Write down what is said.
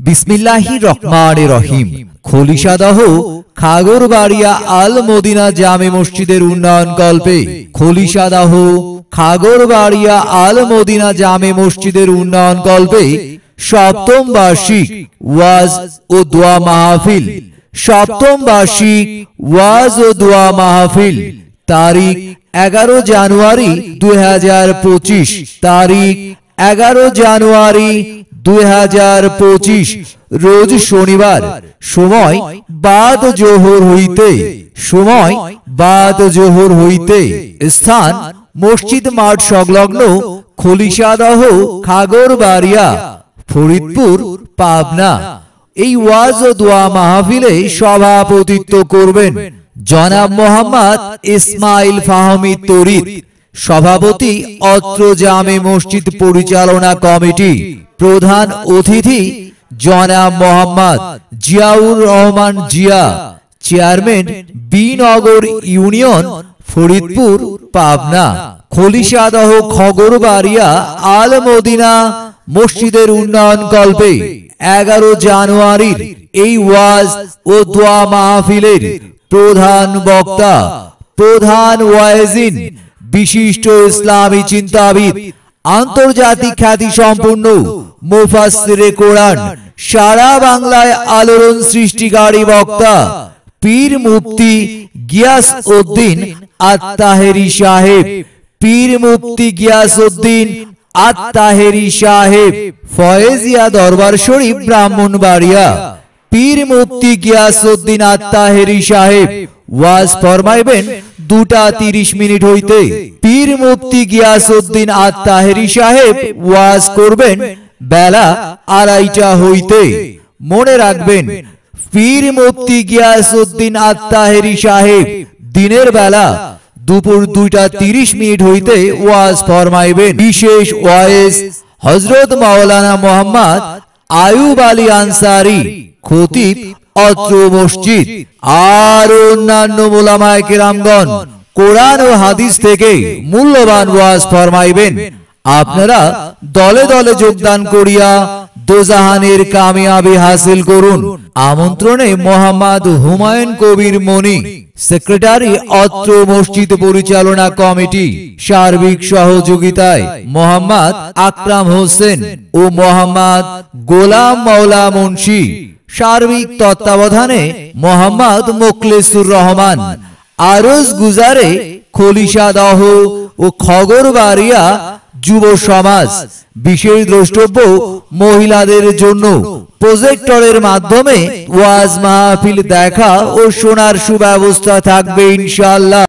বিসমিল্লাহির রহমানির রহিম। খলিশাদহ খাগড়বাড়িয়া আল মদিনা জামে মসজিদের উন্নয়ন কল্পে খলিশাদহ খাগড়বাড়িয়া আল মদিনা জামে মসজিদের উন্নয়ন কল্পে সপ্তম বার্ষিক ওয়াজ ও দোয়া মাহফিল। সপ্তম বার্ষিক ওয়াজ ও দোয়া মাহফিল তারিখ 11 জানুয়ারি 2025। তারিখ 11 জানুয়ারি 2025 রোজ শনিবার। সময় বাদ জোহর হইতে। স্থান মসজিদ মাঠ সংলগ্ন খলিশাদহ খাগড়বাড়িয়া, ফরিদপুর, পাবনা। এই ওয়াজ ও দোয়া মাহফিলে সভাপতিত্ব করবেন জনাব মোহাম্মদ ইসমাইল ফাহমি তরিদ, সভাপতি অত্র জামে মসজিদ পরিচালনা কমিটি। প্রধান অতিথি জনাব মোহাম্মদ জিয়াউর রহমান জিয়া, চেয়ারম্যান বিনগর ইউনিয়ন, ফরিদপুর, পাবনা। খলিশাদহ খাগড়বাড়িয়া আল মদিনা মসজিদের উন্নয়ন কল্পে 11 জানুয়ারির এই ওয়াজ ও দোয়া মাহফিলের প্রধান বক্তা, প্রধান ওয়াইজিন, বিশিষ্ট ইসলামী চিন্তাবিদ, আন্তর্জাতিক খ্যাতি সম্পন্ন মুফাসসিরে কোরআন, সারা বাংলায় আলোড়ন সৃষ্টিকারী বক্তা পীর মুফতি গিয়াসউদ্দিন আত-তাহেরি সাহেব। পীর মুফতি গিয়াসউদ্দিন আত-তাহেরি সাহেব, ফয়েজিয়া দরবার শরীফ, ব্রাহ্মণবাড়িয়া। পীর মুফতি গিয়াসউদ্দিন আত-তাহেরি সাহেব ওয়াজ ফরমাইবেন 2:30 হইতে। পীর মুফতি গিয়াসউদ্দিন আত-তাহেরি সাহেব ওয়াজ করবেন বেলা 2:30 হইতে। মনে রাখবেন, পীর মুফতি গিয়াসউদ্দিন আত-তাহেরি সাহেব দিনের বেলা দুপুর 2:30 হইতে ওয়াজ ফরমাইবেন। বিশেষ ওয়াইজ হযরত মাওলানা মোহাম্মদ আয়ুব আলী আনসারী, খতিব অত্র মসজিদ। আর অন্যান্য উলামায়ে কেরামগণ কোরআন ও হাদিস থেকে মূল্যবান ওয়াজ ফরমাইবেন। আপনারা দলে দলে যোগদান করিয়া দোজাহানের কামিয়াবি হাসিল করুন। আমন্ত্রণে মোহাম্মদ হুমায়ুন কবির মনি, সেক্রেটারি অত্র মসজিদ পরিচালনা কমিটি। সার্বিক সহযোগিতায় মোহাম্মদ আকরাম হোসেন ও মোহাম্মদ গোলাম মাওলা মুন্সি। সার্বিক তত্ত্বাবধানে মোহাম্মদ মোখলেসুর রহমান। আরজ গুজারে খলিশাদহ ও খাগড়বাড়িয়া যুব সমাজ। বিশেষ দ্রষ্টব্য মহিলাদের জন্য প্রজেক্টরের মাধ্যমে ওয়াজ মাহফিল দেখা ও শোনার সুব্যবস্থা থাকবে ইনশাআল্লাহ।